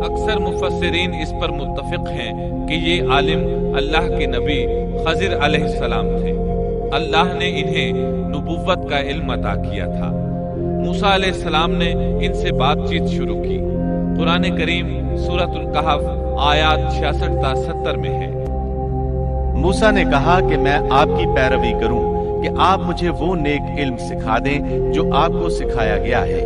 اکثر مفسرین اس پر متفق ہیں کہ یہ عالم اللہ کے نبی خضر علیہ السلام تھے۔ اللہ نے انہیں نبوت کا علم عطا کیا تھا۔ موسیٰ علیہ السلام نے ان سے بات چیت شروع کی۔ قرآن کریم سورۃ الکہف آیات 66 تا 70 میں ہے۔ موسیٰ نے کہا کہ میں آپ کی پیروی کروں کہ آپ مجھے وہ نیک علم سکھا دیں جو آپ کو سکھایا گیا ہے۔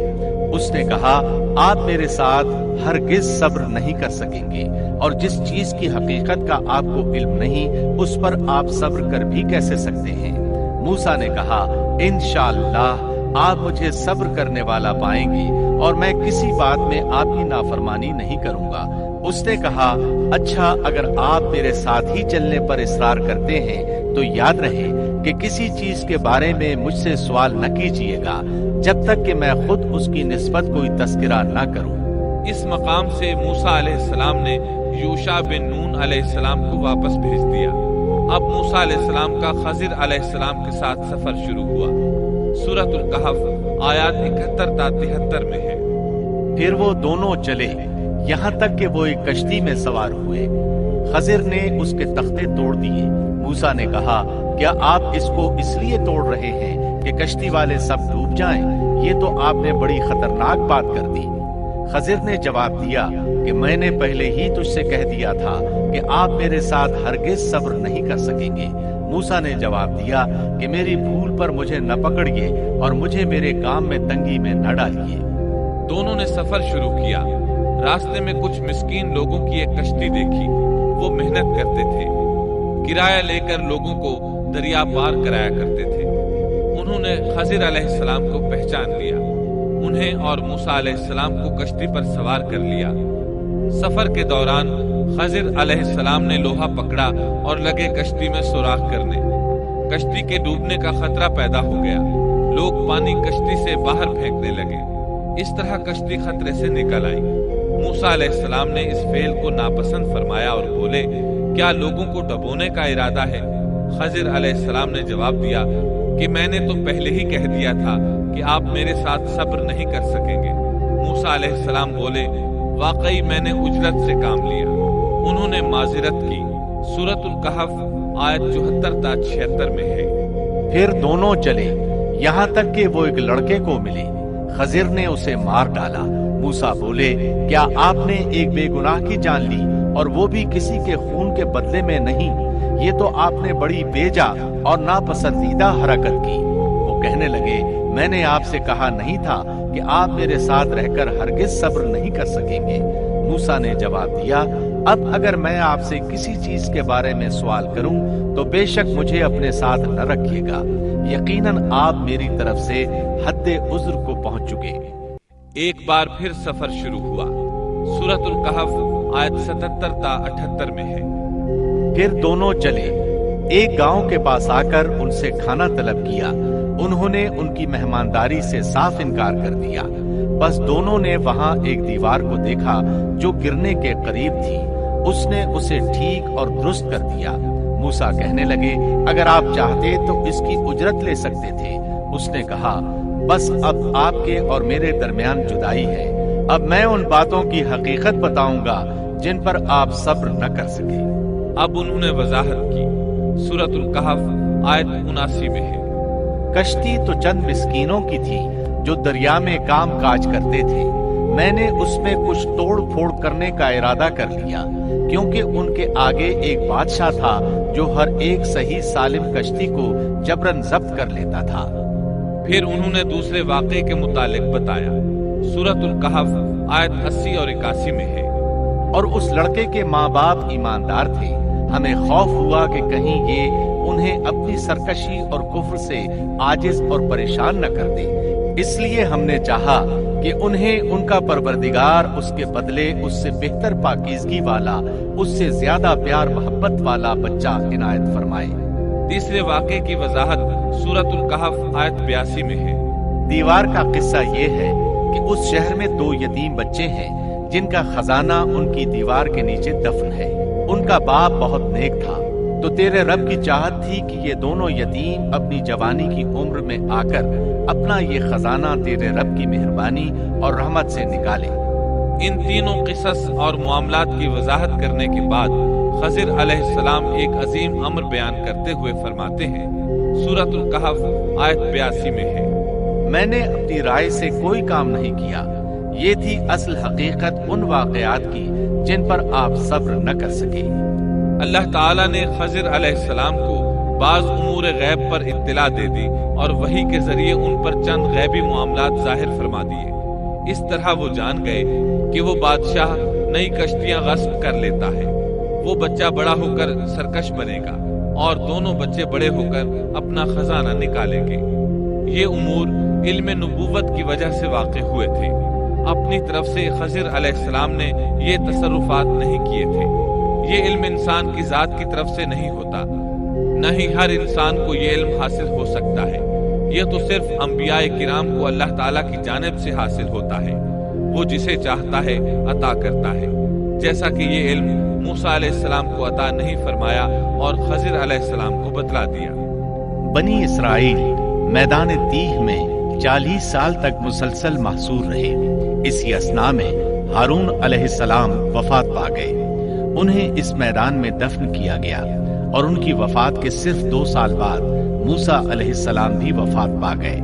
اس نے کہا آپ میرے ساتھ ہرگز صبر نہیں کر سکیں گے، اور جس چیز کی حقیقت کا آپ کو علم نہیں اس پر آپ صبر کر بھی کیسے سکتے ہیں؟ موسیٰ نے کہا انشاءاللہ آپ مجھے صبر کرنے والا پائیں گے اور میں کسی بات میں آپ کی نافرمانی نہیں کروں گا۔ اس نے کہا اچھا اگر آپ میرے ساتھ ہی چلنے پر اصرار کرتے ہیں تو یاد رہے کہ کسی چیز کے بارے میں مجھ سے سوال نہ کیجیے گا جب تک کہ میں خود اس کی نسبت کوئی تذکرہ نہ کروں۔ اس مقام سے موسیٰ علیہ السلام نے یوشع بن نون علیہ السلام کو واپس بھیج دیا۔ اب موسیٰ علیہ السلام کا خضر علیہ السلام کے ساتھ سفر شروع ہوا۔ سورۃ الکہف آیات 71 تا 73 میں ہے۔ پھر وہ دونوں چلے یہاں تک کہ وہ ایک کشتی میں سوار ہوئے۔ خضر نے اس کے تختے توڑ دیے۔ موسیٰ نے کہا کیا آپ اس کو اس لیے توڑ رہے ہیں کہ کشتی والے سب ڈوب جائیں؟ یہ تو آپ نے بڑی خطرناک بات کر دی۔ خضر نے جواب دیا کہ میں نے پہلے ہی تجھ سے کہہ دیا تھا کہ آپ میرے ساتھ ہرگز صبر نہیں کر سکیں گے۔ موسیٰ نے جواب دیا کہ میری بھول پر مجھے نہ پکڑیے اور مجھے میرے کام میں تنگی میں نہ ڈالیے۔ دونوں نے سفر شروع کیا۔ راستے میں کچھ مسکین لوگوں کی ایک کشتی دیکھی۔ وہ محنت کرتے تھے، کرایہ لے کر لوگوں کو دریا پار کرایا کرتے تھے۔ انہوں نے خضر علیہ السلام کو پہچان لیا۔ انہیں اور موسیٰ علیہ السلام کو کشتی پر سوار کر لیا۔ سفر کے دوران خضر علیہ السلام نے لوہا پکڑا اور لگے کشتی میں سوراخ کرنے۔ کشتی کے ڈوبنے کا خطرہ پیدا ہو گیا۔ لوگ پانی کشتی سے باہر پھینکنے لگے۔ اس طرح کشتی خطرے سے نکل آئی۔ موسیٰ علیہ السلام نے اس فعل کو ناپسند فرمایا اور بولے کیا لوگوں کو ڈبونے کا ارادہ ہے؟ خضر علیہ السلام نے جواب دیا کہ میں نے تو پہلے ہی کہہ دیا تھا کہ آپ میرے ساتھ صبر نہیں کر سکیں گے۔ موسیٰ علیہ السلام بولے واقعی میں نے اجرت سے کام لیا۔ انہوں نے معذرت کی۔ سورۃ الکہف آیت 74 تا 76 میں ہے۔ پھر دونوں چلے یہاں تک کہ وہ ایک لڑکے کو ملے۔ خضر نے اسے مار ڈالا۔ موسیٰ بولے کیا آپ نے ایک بے گناہ کی جان لی اور وہ بھی کسی کے خون کے بدلے میں نہیں؟ یہ تو آپ نے بڑی بیجا اور ناپسندیدہ حرکت کی۔ وہ کہنے لگے میں نے آپ سے کہا نہیں تھا کہ آپ میرے ساتھ رہ کر ہرگز صبر نہیں کر سکیں گے؟ موسیٰ نے جواب دیا اب اگر میں آپ سے کسی چیز کے بارے میں سوال کروں تو بے شک مجھے اپنے ساتھ نہ رکھیے گا، یقیناً آپ میری طرف سے حد عذر کو پہنچ چکے۔ ایک بار پھر سفر شروع ہوا۔ سورۃ الکہف آیت 77 تا 78 میں ہے۔ پھر دونوں چلے ایک گاؤں کے پاس آ کر ان سے کھانا طلب کیا۔ انہوں نے ان کی مہمانداری سے صاف انکار کر دیا۔ بس دونوں نے وہاں ایک دیوار کو دیکھا جو گرنے کے قریب تھی۔ اس نے اسے ٹھیک اور درست کر دیا۔ موسیٰ کہنے لگے اگر آپ چاہتے تو اس کی اجرت لے سکتے تھے۔ اس نے کہا بس اب آپ کے اور میرے درمیان جدائی ہے۔ اب میں ان باتوں کی حقیقت بتاؤں گا جن پر آپ صبر نہ کر سکے۔ اب انہوں نے وضاحت کی۔ سورۃ الکہف آیت 79 میں ہے۔ کشتی تو چند مسکینوں کی تھی جو دریا میں کام کاج کرتے تھے۔ میں نے اس میں کچھ توڑ پھوڑ کرنے کا ارادہ کر لیا کیونکہ ان کے آگے ایک بادشاہ تھا جو ہر ایک صحیح سالم کشتی کو جبراً ضبط کر لیتا تھا۔ پھر انہوں نے دوسرے واقعے کے متعلق بتایا۔ سورۃ الکہف آیت 80 اور 81 میں ہے۔ اور اس لڑکے کے ماں باپ ایماندار تھے۔ ہمیں خوف ہوا کہ کہیں یہ انہیں اپنی سرکشی اور کفر سے عاجز اور پریشان نہ کر دے، اس لیے ہم نے چاہا کہ انہیں ان کا پروردگار اس کے بدلے اس سے بہتر پاکیزگی والا، اس سے زیادہ پیار محبت والا بچہ عنایت فرمائے۔ تیسرے واقعے کی وضاحت سورۃ الکہف آیت 82 میں ہے۔ دیوار کا قصہ یہ ہے کہ اس شہر میں 2 یتیم بچے ہیں جن کا خزانہ ان کی دیوار کے نیچے دفن ہے۔ ان کا باپ بہت نیک تھا، تو تیرے رب کی چاہت تھی کہ یہ دونوں یتیم اپنی جوانی کی عمر میں آ کر اپنا یہ خزانہ تیرے رب کی مہربانی اور رحمت سے نکالے۔ ان تینوں قصص اور معاملات کی وضاحت کرنے کے بعد خضر علیہ السلام ایک عظیم امر بیان کرتے ہوئے فرماتے ہیں، سورۃ الکہف آیت 82 میں ہے، میں نے اپنی رائے سے کوئی کام نہیں کیا، یہ تھی اصل حقیقت ان واقعات کی جن پر آپ صبر نہ کر سکے۔ اللہ تعالیٰ نے خضر علیہ السلام کو بعض امور غیب پر اطلاع دے دی اور وحی کے ذریعے ان پر چند غیبی معاملات ظاہر فرما دیے۔ اس طرح وہ جان گئے کہ وہ بادشاہ نئی کشتیاں غصب کر لیتا ہے، وہ بچہ بڑا ہو کر سرکش بنے گا اور دونوں بچے بڑے ہو کر اپنا خزانہ نکالیں گے۔ یہ امور علم نبوت کی وجہ سے واقع ہوئے تھے۔ اپنی طرف سے خضر علیہ السلام نے یہ تصرفات نہیں کیے تھے۔ یہ علم انسان کی ذات کی طرف سے نہیں ہوتا، نہ ہی ہر انسان کو یہ علم حاصل ہو سکتا ہے۔ یہ تو صرف انبیاء کرام کو اللہ تعالیٰ کی جانب سے حاصل ہوتا ہے، وہ جسے چاہتا ہے عطا کرتا ہے، جیسا کہ یہ علم موسیٰ علیہ السلام کو عطا نہیں فرمایا اور خضر علیہ السلام کو بتلا دیا۔ بنی اسرائیل میدان تیہ میں 40 سال تک مسلسل محصور رہے۔ اسی اثناء میں ہارون علیہ السلام وفات پا گئے۔ انہیں اس میدان میں دفن کیا گیا اور ان کی وفات کے صرف 2 سال بعد موسیٰ علیہ السلام بھی وفات پا گئے۔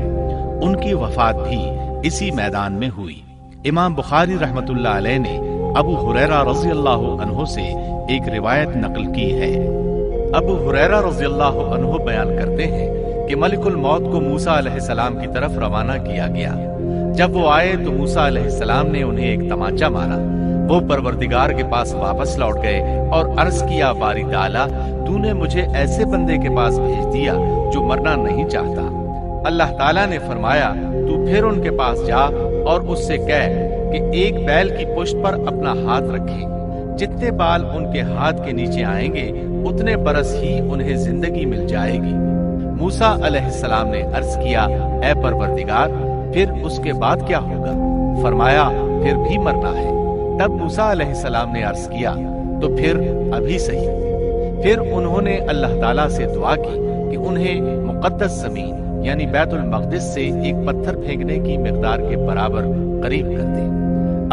ان کی وفات بھی اسی میدان میں ہوئی۔ امام بخاری رحمۃ اللہ علیہ نے ابو ہریرہ رضی اللہ عنہ سے ایک روایت نقل کی ہے۔ ابو ہریرہ رضی اللہ عنہ بیان کرتے ہیں کہ ملک الموت کو موسیٰ علیہ السلام کی طرف روانہ کیا گیا۔ جب وہ آئے تو موسیٰ علیہ السلام نے انہیں ایک تمانچہ مارا۔ وہ پروردگار کے پاس واپس لوٹ گئے اور عرض کیا، باری تعالیٰ، تو نے مجھے ایسے بندے کے پاس بھیج دیا جو مرنا نہیں چاہتا۔ اللہ تعالیٰ نے فرمایا، تو پھر ان کے پاس جا اور اس سے کہہ کہ ایک بیل کی پشت پر اپنا ہاتھ رکھیں، جتنے بال ان کے ہاتھ کے نیچے آئیں گے اتنے برس ہی انہیں زندگی مل جائے گی۔ موسیٰ علیہ السلام نے عرض کیا، اے پروردگار، پھر اس کے بعد کیا ہوگا؟ فرمایا، پھر بھی مرنا ہے۔ تب موسیٰ علیہ السلام نے عرض کیا، تو پھر ابھی صحیح۔ پھر انہوں نے اللہ تعالیٰ سے دعا کی کہ انہیں مقدس زمین یعنی بیت المقدس سے ایک پتھر پھینکنے کی مقدار کے برابر قریب کر دے۔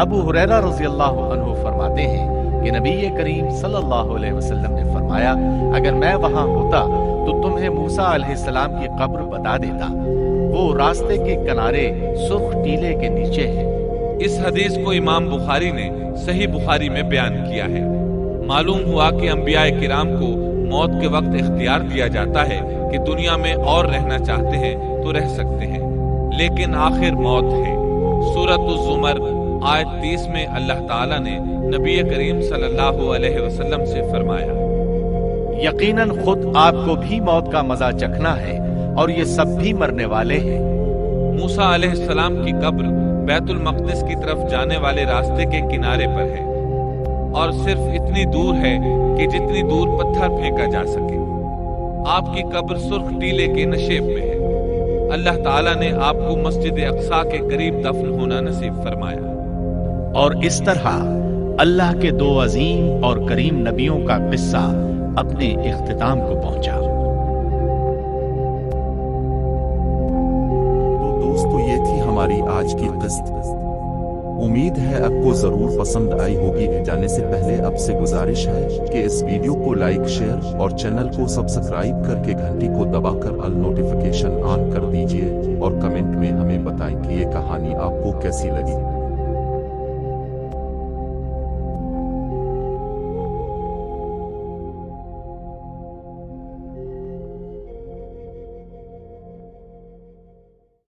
ابو ہریرہ رضی اللہ عنہ فرماتے ہیں کہ نبی کریم صلی اللہ علیہ وسلم نے فرمایا، اگر میں وہاں ہوتا تو تمہیں موسیٰ علیہ السلام کی قبر بتا دیتا، وہ راستے کے کنارے سرخ ٹیلے کے نیچے ہے۔ اس حدیث کو امام بخاری نے صحیح بخاری میں بیان کیا ہے۔ معلوم ہوا کہ انبیاء کرام کو موت کے وقت اختیار دیا جاتا ہے کہ دنیا میں اور رہنا چاہتے ہیں تو رہ سکتے ہیں، لیکن آخر موت ہے۔ سورۃ الزمر آیت 30 میں اللہ تعالیٰ نے نبی کریم صلی اللہ علیہ وسلم سے فرمایا، یقیناً خود آپ کو بھی موت کا مزہ چکھنا ہے اور یہ سب بھی مرنے والے ہیں۔ موسیٰ علیہ السلام کی قبر بیت المقدس کی طرف جانے والے راستے کے کنارے پر ہے اور صرف اتنی دور ہے کہ جتنی دور پتھر پھینکا جا سکے۔ آپ کی قبر سرخ ٹیلے کے نشیب میں ہے۔ اللہ تعالیٰ نے آپ کو مسجد اقصیٰ کے قریب دفن ہونا نصیب فرمایا۔ اور اس طرح اللہ کے 2 عظیم اور کریم نبیوں کا قصہ اپنے اختتام کو پہنچا۔ تو دوستو، یہ تھی ہماری آج کی قسط۔ امید ہے آپ کو ضرور پسند آئی ہوگی۔ جانے سے پہلے آپ سے گزارش ہے کہ اس ویڈیو کو لائک، شیئر اور چینل کو سبسکرائب کر کے گھنٹی کو دبا کر آل نوٹیفیکیشن آن کر دیجئے اور کمنٹ میں ہمیں بتائیں کہ یہ کہانی آپ کو کیسی لگی۔